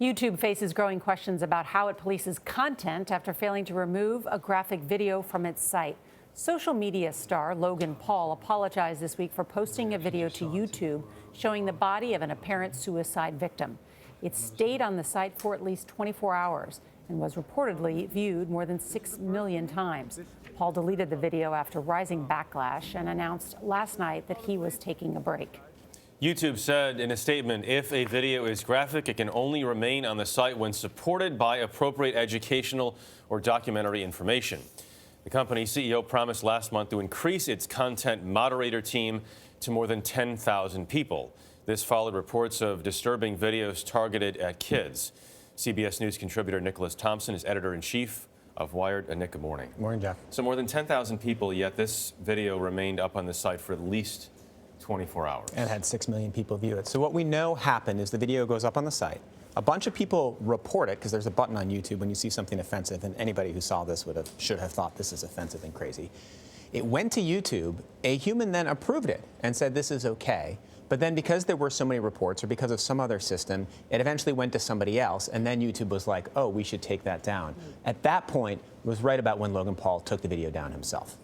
YouTube faces growing questions about how it polices content after failing to remove a graphic video from its site. Social media star Logan Paul apologized this week for posting a video to YouTube showing the body of an apparent suicide victim. It stayed on the site for at least 24 hours and was reportedly viewed more than 6 million times. Paul deleted the video after rising backlash and announced last night that he was taking a break. YouTube said in a statement, if a video is graphic, it can only remain on the site when supported by appropriate educational or documentary information. The company's CEO promised last month to increase its content moderator team to more than 10,000 people. This followed reports of disturbing videos targeted at kids. CBS News contributor Nicholas Thompson is editor-in-chief of Wired. Nick, good morning. Morning, Jeff. So more than 10,000 people, yet this video remained up on the site for at least 24 hours. And had 6 million people view it. So what we know happened is the video goes up on the site. A bunch of people report it because there's a button on YouTube when you see something offensive, and anybody who saw this should have thought this is offensive and crazy. It went to YouTube. A human then approved it and said this is okay. But then because there were so many reports or because of some other system, it eventually went to somebody else, and then YouTube was like, oh, we should take that down. At that point, it was right about when Logan Paul took the video down himself.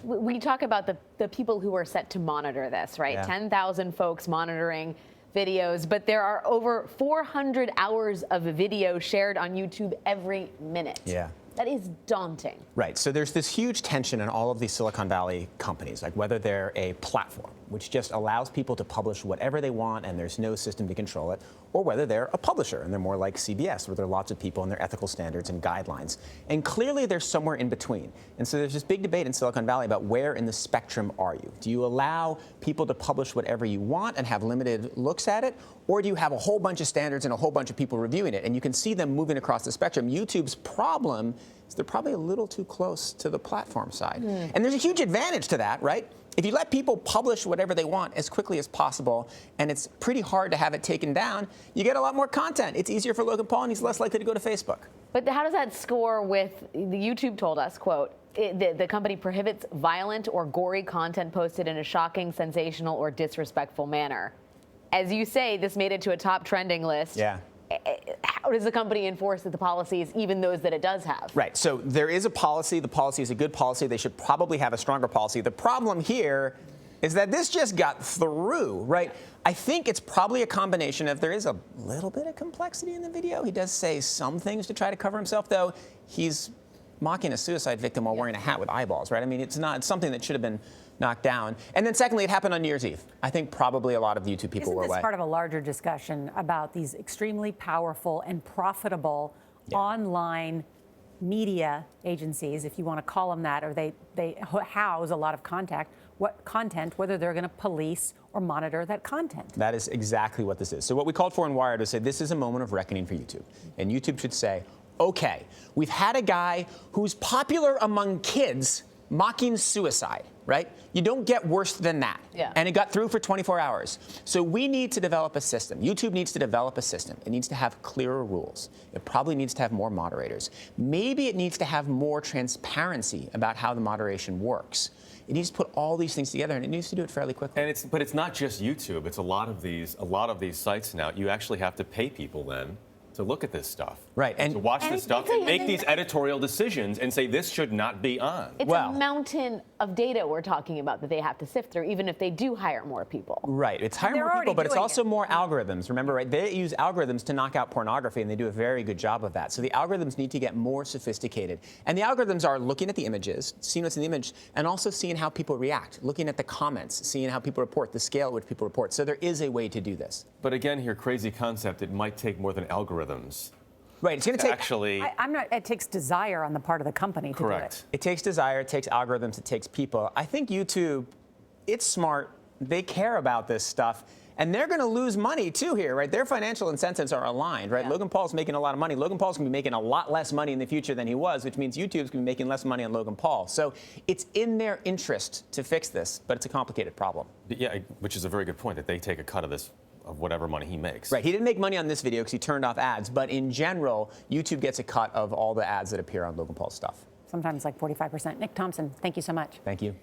We talk about the people who are set to monitor this, right? Yeah. 10,000 folks monitoring videos, but there are over 400 hours of video shared on YouTube every minute. Yeah. That is daunting. Right. So there's this huge tension in all of these Silicon Valley companies, like whether they're a platform, which just allows people to publish whatever they want and there's no system to control it, or whether they're a publisher and they're more like CBS, where there are lots of people and their ethical standards and guidelines. And clearly there's somewhere in between. And so there's this big debate in Silicon Valley about where in the spectrum are you? Do you allow people to publish whatever you want and have limited looks at it? Or do you have a whole bunch of standards and a whole bunch of people reviewing it? And you can see them moving across the spectrum. YouTube's problem is they're probably a little too close to the platform side. And there's a huge advantage to that, right? If you let people publish whatever they want as quickly as possible, and it's pretty hard to have it taken down, you get a lot more content. It's easier for Logan Paul, and he's less likely to go to Facebook. But how does that score with, the YouTube told us, quote, the company prohibits violent or gory content posted in a shocking, sensational, or disrespectful manner. As you say, this made it to a top trending list. Yeah. How does the company enforce the policies, even those that it does have? Right. So there is a policy. The policy is a good policy. They should probably have a stronger policy. The problem here is that this just got through, right? I think it's probably a combination of there is a little bit of complexity in the video. He does say some things to try to cover himself, though. He's mocking a suicide victim while wearing a hat with eyeballs, right? I mean, it's something that should have been knocked down. And then secondly, it happened on New Year's Eve. I think probably a lot of YouTube people were away. Isn't this part of a larger discussion about these extremely powerful and profitable online media agencies, if you want to call them that, or they house a lot of content, whether they're going to police or monitor that content? That is exactly what this is. So what we called for in Wired was say this is a moment of reckoning for YouTube. And YouTube should say, okay, we've had a guy who's popular among kids mocking suicide, right? You don't get worse than that. Yeah. And it got through for 24 hours. So we need to develop a system. YouTube needs to develop a system. It needs to have clearer rules. It probably needs to have more moderators. Maybe it needs to have more transparency about how the moderation works. It needs to put all these things together, and it needs to do it fairly quickly. And but it's not just YouTube. It's a lot of these sites now. You actually have to pay people then to look at this stuff. Right. And to watch this stuff and make these editorial decisions and say this should not be on. It's a mountain of data we're talking about that they have to sift through, even if they do hire more people. Right. It's hire more people, but it's also more algorithms. Remember, right? They use algorithms to knock out pornography, and they do a very good job of that. So the algorithms need to get more sophisticated. And the algorithms are looking at the images, seeing what's in the image, and also seeing how people react, looking at the comments, seeing how people report, the scale at which people report. So there is a way to do this. But again, here, crazy concept, it might take more than algorithms. Right, it's going to take actually. It takes desire on the part of the company to do it. It takes desire, it takes algorithms, it takes people. I think YouTube, it's smart. They care about this stuff, and they're going to lose money too here, right? Their financial incentives are aligned, right? Yeah. Logan Paul's making a lot of money. Logan Paul's going to be making a lot less money in the future than he was, which means YouTube's going to be making less money on Logan Paul. So it's in their interest to fix this, but it's a complicated problem. Yeah, which is a very good point that they take a cut of this. Of whatever money he makes. Right, he didn't make money on this video because he turned off ads, but in general, YouTube gets a cut of all the ads that appear on Logan Paul's stuff. Sometimes like 45%. Nick Thompson, thank you so much. Thank you.